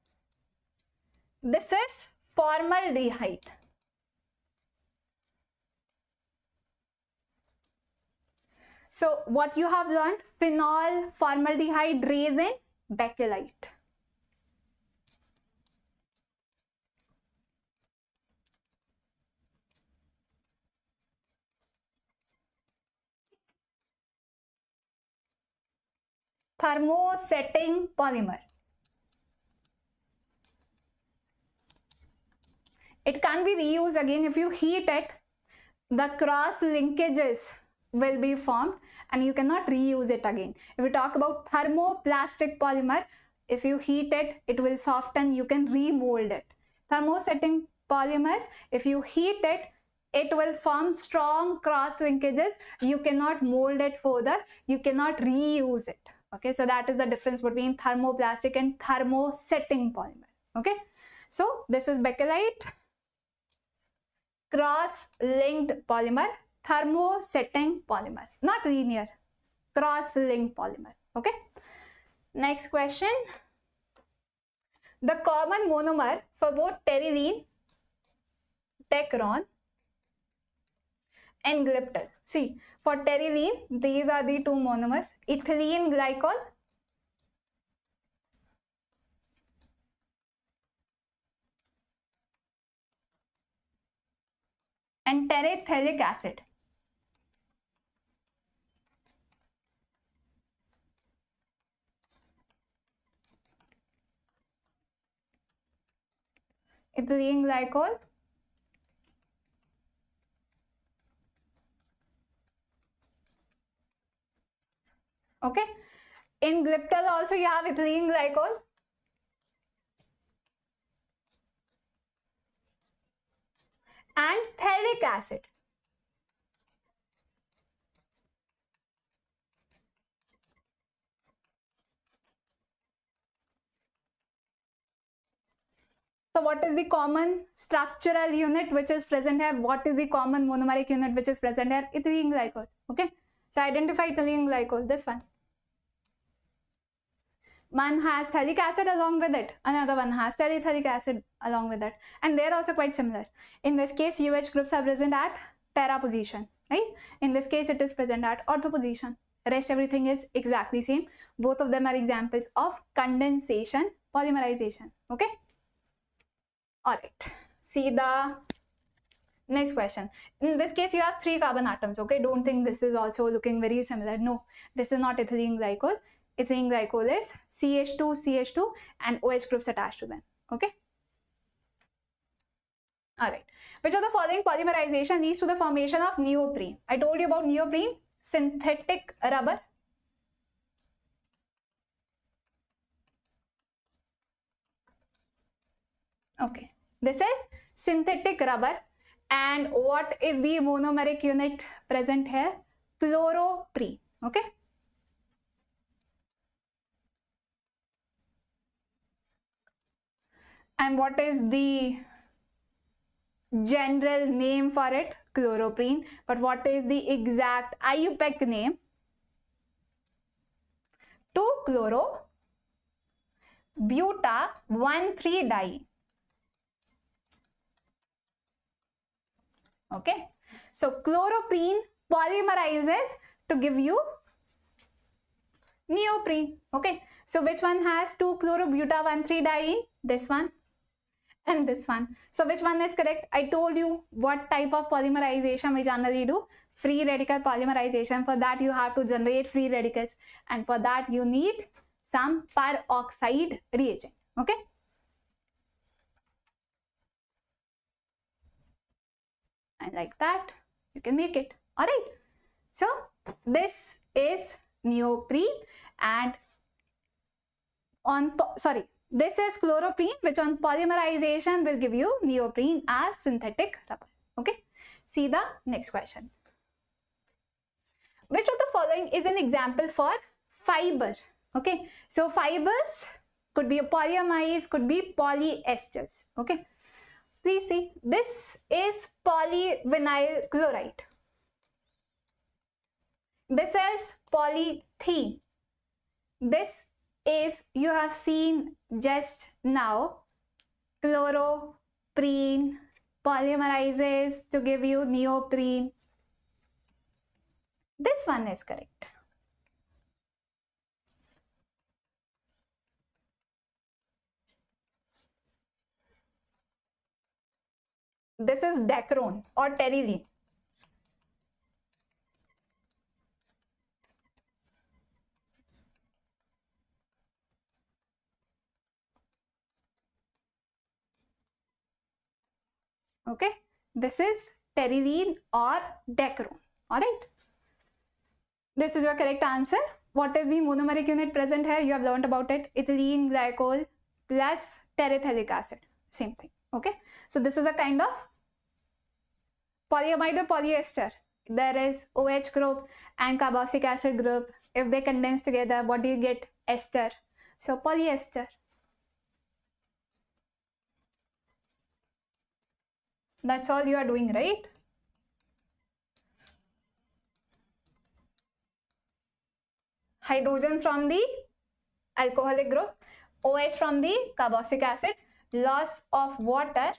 [SPEAKER 1] This is formaldehyde. So what you have learned, phenol, formaldehyde, resin, bakelite. Thermosetting polymer. It can't be reused again. If you heat it, the cross linkages will be formed and you cannot reuse it again. If we talk about thermoplastic polymer, if you heat it, it will soften, you can remold it. Thermosetting polymers, if you heat it, it will form strong cross linkages. You cannot mold it further, you cannot reuse it. Okay, so that is the difference between thermoplastic and thermosetting polymer. Okay, so this is bakelite, cross-linked polymer, thermosetting polymer, not linear, cross-linked polymer. Okay, next question. The common monomer for both pterylene, Tecron, and glyptal. See, for pterylene, these are the two monomers, ethylene glycol and terephthalic acid. Ethylene glycol okay. In glyptal also you have ethylene glycol and phthalic acid. So what is the common structural unit which is present here? What is the common monomeric unit which is present here? Ethylene glycol. Okay. So identify ethylene glycol, this one. One has phthalic acid along with it, another one has terephthalic acid along with it, and they're also quite similar. In this case, UH groups are present at para position, right? In this case, it is present at ortho position. Rest everything is exactly same. Both of them are examples of condensation, polymerization. Okay. All right. See the next question. In this case, you have 3 carbon atoms. Okay. Don't think this is also looking very similar. No, this is not ethylene glycol. Ethylene glycol is CH2, CH2 and OH groups attached to them. Okay. All right. Which of the following polymerization leads to the formation of neoprene? I told you about neoprene, synthetic rubber. Okay. This is synthetic rubber. And what is the monomeric unit present here? Chloroprene. Okay. And what is the general name for it? Chloroprene. But what is the exact IUPAC name? 2-chloro-buta-1,3-di. Okay, so chloroprene polymerizes to give you neoprene. Okay, so which one has 2-chlorobuta-1,3-diene? This one and this one. So which one is correct? I told you what type of polymerization we generally do. Free radical polymerization. For that you have to generate free radicals, and for that you need some peroxide reagent. Okay, and like that you can make it. All right, so this is neoprene, and on this is chloroprene, which on polymerization will give you neoprene as synthetic rubber. Okay, see the next question. Which of the following is an example for fiber? Okay, so fibers could be polyamines, could be polyesters. Okay, please see, this is polyvinyl chloride. This is polythene. This is, you have seen just now, chloroprene polymerizes to give you neoprene. This one is correct. This is dacron or terylene. Okay, this is terylene or dacron. All right, this is your correct answer. What is the monomeric unit present here? You have learned about it. Ethylene glycol plus terephthalic acid. Same thing. Okay, so this is a kind of polyamide or polyester. There is OH group and carboxylic acid group. If they condense together, what do you get? Ester. So polyester. That's all you are doing, right? Hydrogen from the alcoholic group, OH from the carboxylic acid, loss of water.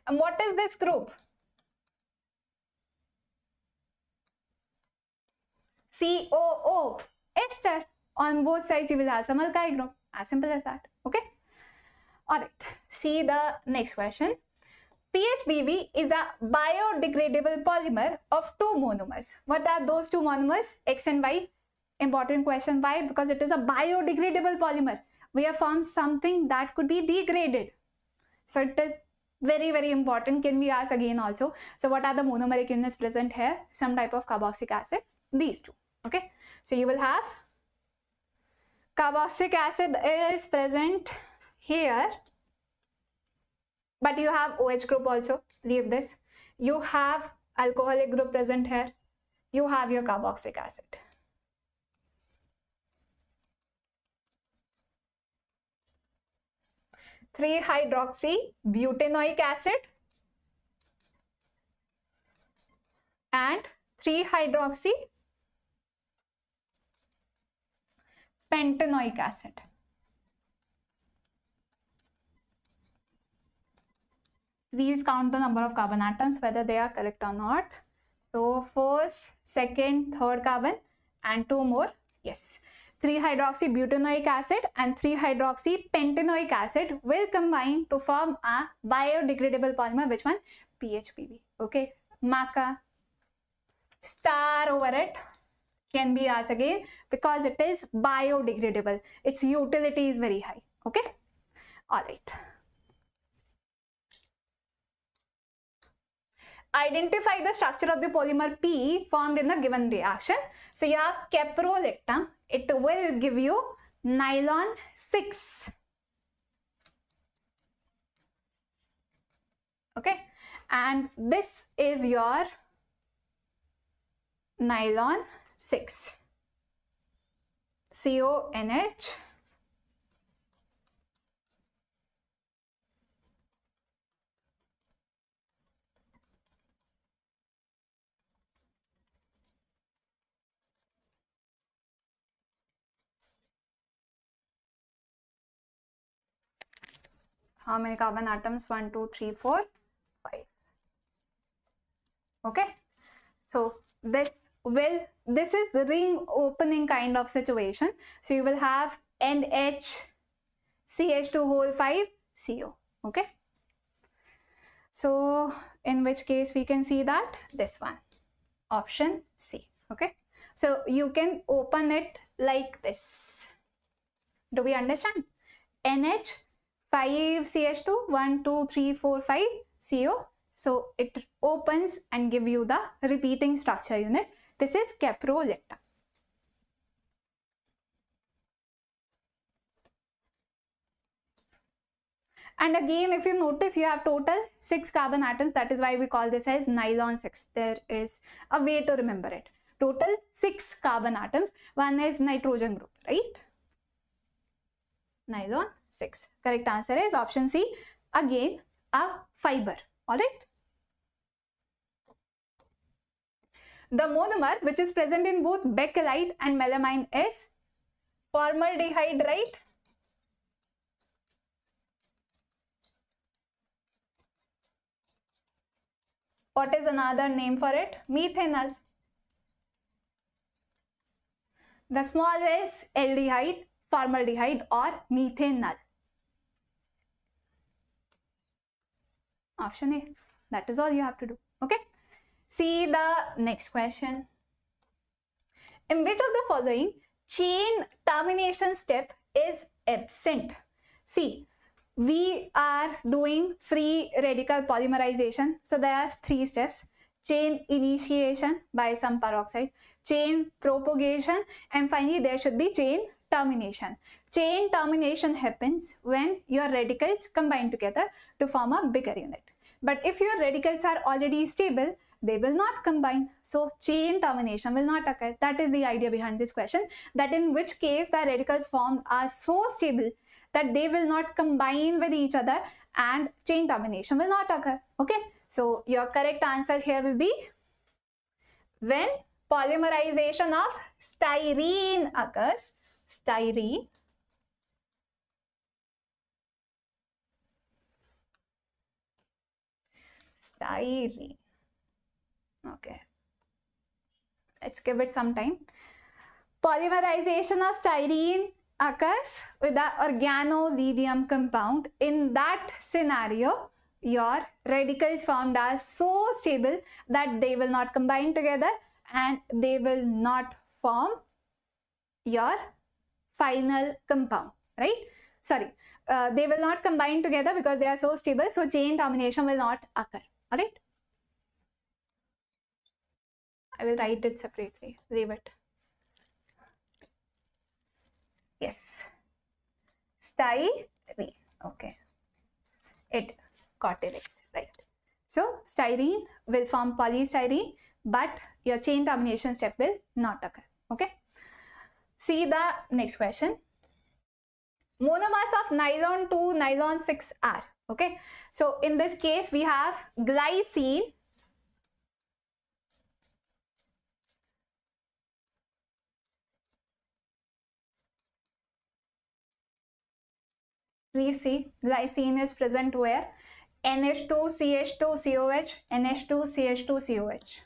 [SPEAKER 1] And what is this group? COO, ester. On both sides you will have some alkyl group. As simple as that. Okay. All right. See the next question. PHBB is a biodegradable polymer of two monomers. What are those two monomers? X and Y. Important question. Why? Because it is a biodegradable polymer. We have found something that could be degraded. So it is very, very important. Can we ask again also? So what are the monomeric units present here? Some type of carboxylic acid. These two. Okay. So you will have carboxylic acid is present here. But you have OH group also. Leave this. You have alcoholic group present here. You have your carboxylic acid. (3-hydroxybutanoic acid) and 3-hydroxypentanoic acid. Please count the number of carbon atoms, whether they are correct or not. So first, second, third carbon and two more. Yes. 3-hydroxybutanoic acid and 3-hydroxypentanoic acid will combine to form a biodegradable polymer. Which one? PHBB. Okay. Mark a star over it. Can be asked again because it is biodegradable. Its utility is very high. Okay. All right. Identify the structure of the polymer P formed in the given reaction. So you have caprolactam. It will give you nylon 6. Okay. And this is your nylon 6. CONH. How many carbon atoms? 1, 2, 3, 4, 5. Okay, so this is the ring opening kind of situation. So you will have NHCH2 whole 5 CO. Okay, so in which case we can see that this one, option C. Okay, so you can open it like this. Do we understand? NH 5CH2 1 2 3 4 5 CO. So it opens and give you the repeating structure unit. This is caprolactam. And again, if you notice, you have total 6 carbon atoms. That is why we call this as nylon 6. There is a way to remember it. Total 6 carbon atoms. One is nitrogen group, right? Nylon 6. Correct answer is option C. Again, a fiber. Alright. The monomer which is present in both bakelite and melamine is formaldehyde, right? What is another name for it? Methanol. The small is aldehyde, formaldehyde or methanol. Option A. That is all you have to do. Okay. See the next question. In which of the following chain termination step is absent? See, we are doing free radical polymerization. So there are 3 steps. Chain initiation by some peroxide, chain propagation, and finally there should be chain termination. Chain termination happens when your radicals combine together to form a bigger unit. But if your radicals are already stable, they will not combine. So chain termination will not occur. That is the idea behind this question, that in which case the radicals formed are so stable that they will not combine with each other and chain termination will not occur. Okay, so your correct answer here will be when polymerization of styrene occurs. Styrene. Styrene. Okay, let's give it some time. Polymerization of styrene occurs with the organolithium compound. In that scenario, your radicals formed are so stable that they will not combine together and they will not form your final compound, right? Sorry, they will not combine together because they are so stable, so chain termination will not occur. All right, I will write it separately. Leave it. Yes, styrene. Okay, it got erased, right? So styrene will form polystyrene, but your chain termination step will not occur. Okay. See the next question. Monomers of nylon 2, nylon 6 are. Okay. So in this case, we have glycine. Please see, glycine is present where? NH2CH2COH, NH2CH2COH.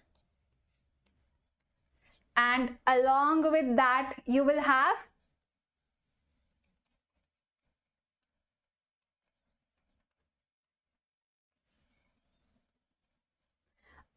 [SPEAKER 1] And along with that, you will have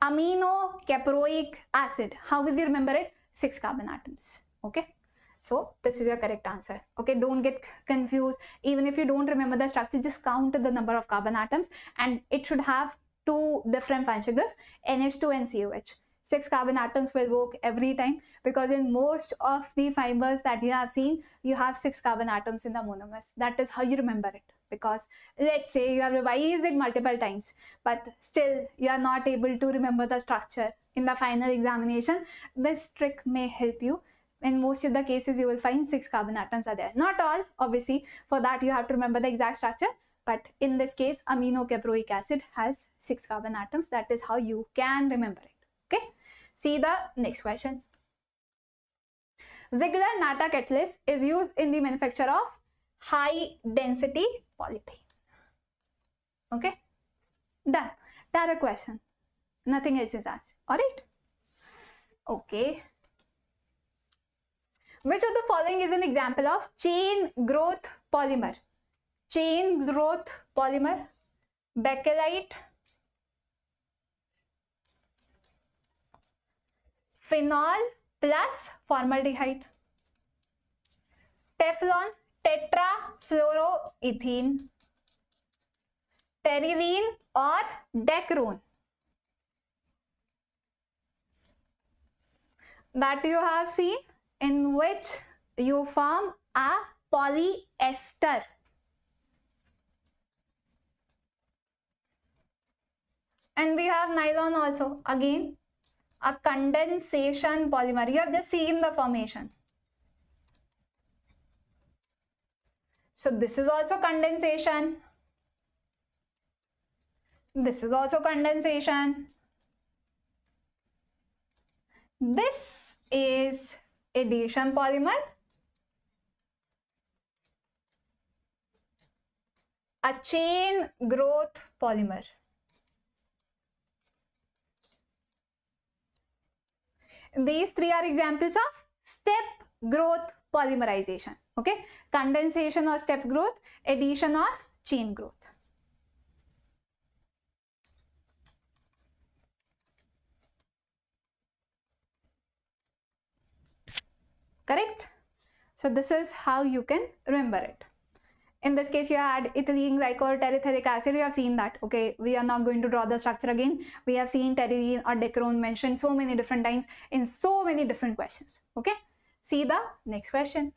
[SPEAKER 1] amino caproic acid. How will you remember it? 6 carbon atoms. Okay. So this is your correct answer. Okay, don't get confused. Even if you don't remember the structure, just count the number of carbon atoms and it should have 2 different functional groups, NH2 and COH. 6 carbon atoms will work every time because in most of the fibers that you have seen, you have 6 carbon atoms in the monomers. That is how you remember it. Because let's say you have revised it multiple times, but still you are not able to remember the structure in the final examination, this trick may help you. In most of the cases, you will find 6 carbon atoms are there. Not all, obviously. For that, you have to remember the exact structure. But in this case, amino caproic acid has 6 carbon atoms. That is how you can remember it. Okay. See the next question. Ziegler-Natta catalyst is used in the manufacture of high density polythene. Okay. Done. Another question. Nothing else is asked. Alright? Okay. Which of the following is an example of chain growth polymer? Chain growth polymer, bakelite, phenol plus formaldehyde, Teflon, tetrafluoroethene, terylene or decrone. That you have seen, in which you form a polyester. And we have nylon also, again a condensation polymer. You have just seen the formation. So this is also condensation. This is also condensation. This is addition polymer. A chain growth polymer. These three are examples of step growth polymerization. Okay, condensation or step growth, addition or chain growth. Correct? So this is how you can remember it. In this case, you had ethylene glycol terephthalic acid. You have seen that. Okay, we are not going to draw the structure again. We have seen terylene or decrone mentioned so many different times in so many different questions. Okay, see the next question.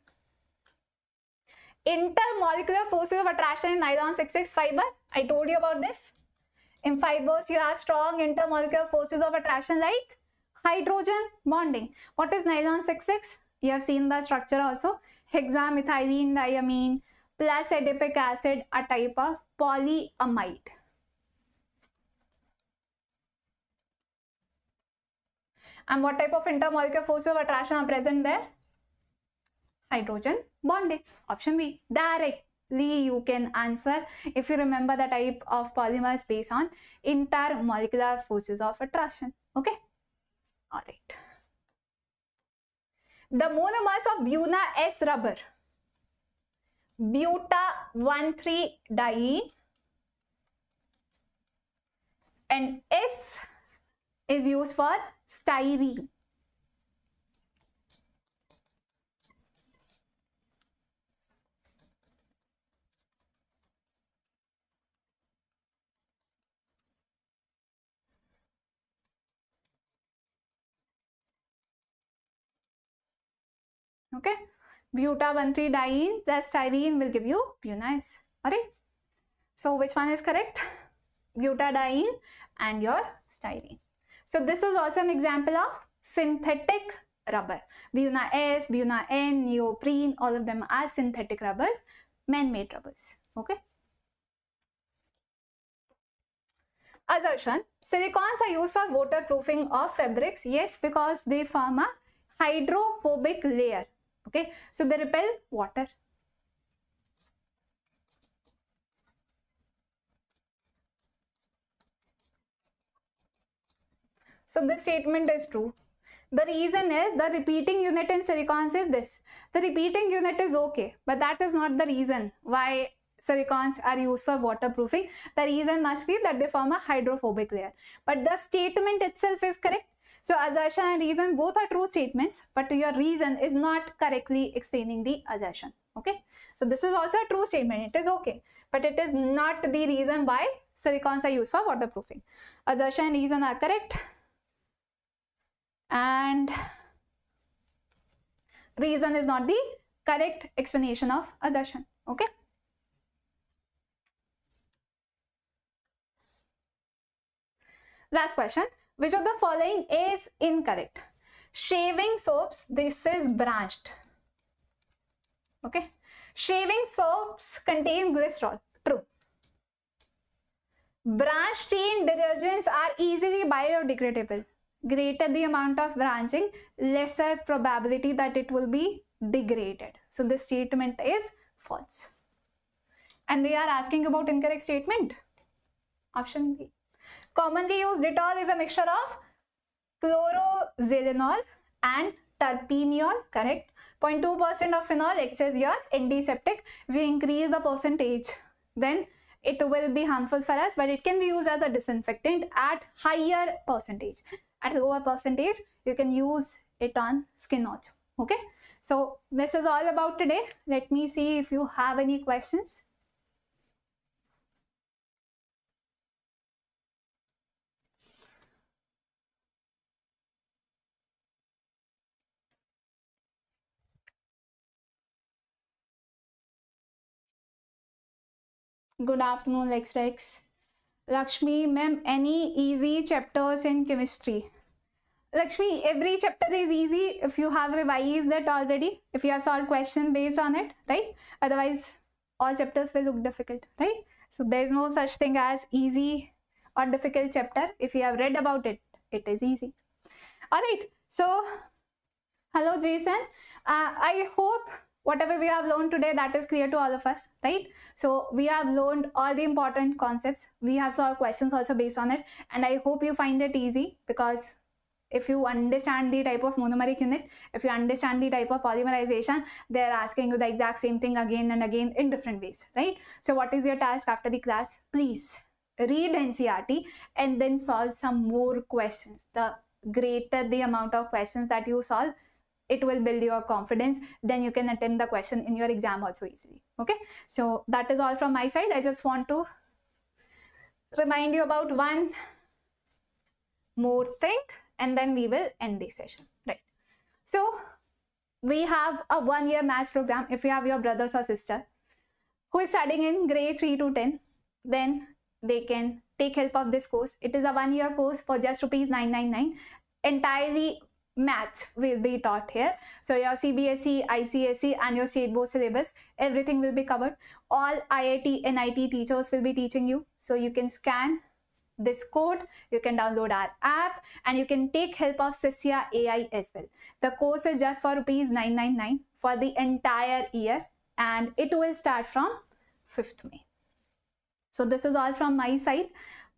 [SPEAKER 1] Intermolecular forces of attraction in nylon 6,6 fiber. I told you about this. In fibers, you have strong intermolecular forces of attraction like hydrogen bonding. What is nylon 6,6? You have seen the structure also. Hexamethylene diamine plus adipic acid, a type of polyamide. And what type of intermolecular forces of attraction are present there? Hydrogen bonding. Option B. Directly you can answer if you remember the type of polymers based on intermolecular forces of attraction. Okay? Alright. The monomers of Buna S rubber. Buta-1,3-diene and S is used for styrene. Okay, buta-1,3-diene plus styrene will give you Buna-S. Alright, so which one is correct? Butadiene and your styrene. So this is also an example of synthetic rubber. Buna-S, Buna-N, neoprene, all of them are synthetic rubbers, man-made rubbers. Okay. Assertion: silicons are used for waterproofing of fabrics. Yes, because they form a hydrophobic layer. Okay, so they repel water. So this statement is true. The reason is the repeating unit in silicons is this. The repeating unit is okay, but that is not the reason why silicons are used for waterproofing. The reason must be that they form a hydrophobic layer. But the statement itself is correct. So assertion and reason both are true statements, but your reason is not correctly explaining the assertion. Okay. So this is also a true statement. It is okay, but it is not the reason why silicons are used for waterproofing. Assertion and reason are correct. And reason is not the correct explanation of assertion. Okay. Last question. Which of the following is incorrect? Shaving soaps, this is branched. Okay. Shaving soaps contain glycerol. True. Branched chain detergents are easily biodegradable. Greater the amount of branching, lesser probability that it will be degraded. So this statement is false. And they are asking about incorrect statement. Option B. Commonly used Dettol is a mixture of chloroxylenol and terpeneol, correct? 0.2% of phenol acts as your antiseptic. If you increase the percentage, then it will be harmful for us, but it can be used as a disinfectant at higher percentage. At lower percentage, you can use it on skin also. Okay, so this is all about today. Let me see if you have any questions. Good afternoon, Lex. Lakshmi, ma'am, any easy chapters in chemistry? Lakshmi, every chapter is easy if you have revised it already, if you have solved question based on it, right? Otherwise, all chapters will look difficult, right? So there is no such thing as easy or difficult chapter. If you have read about it, it is easy. All right. So, hello, Jason. I hope whatever we have learned today, that is clear to all of us, right? So we have learned all the important concepts. We have solved questions also based on it. And I hope you find it easy, because if you understand the type of monomeric unit, if you understand the type of polymerization, they're asking you the exact same thing again and again in different ways, right? So what is your task after the class? Please read NCERT and then solve some more questions. The greater the amount of questions that you solve, it will build your confidence. Then you can attempt the question in your exam also easily. Okay, so that is all from my side. I just want to remind you about one more thing, and then we will end this session, right? So we have a 1-year maths program. If you have your brothers or sister who is studying in grade 3 to 10, then they can take help of this course. It is a 1-year course for just ₹999. Entirely maths will be taught here. So your CBSE, ICSE and your state board syllabus, everything will be covered. All IIT, NIT teachers will be teaching you. So you can scan this code, you can download our app, and you can take help of Sysya AI as well. The course is just for ₹999 for the entire year, and it will start from 5th May. So this is all from my side.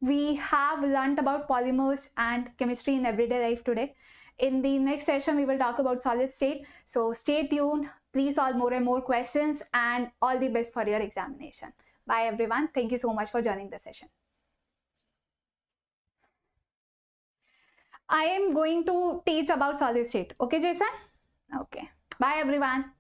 [SPEAKER 1] We have learned about polymers and chemistry in everyday life today. In the next session, we will talk about solid state. So stay tuned. Please solve more and more questions, and all the best for your examination. Bye everyone. Thank you so much for joining the session. I am going to teach about solid state. Okay, Jason? Okay. Bye, everyone.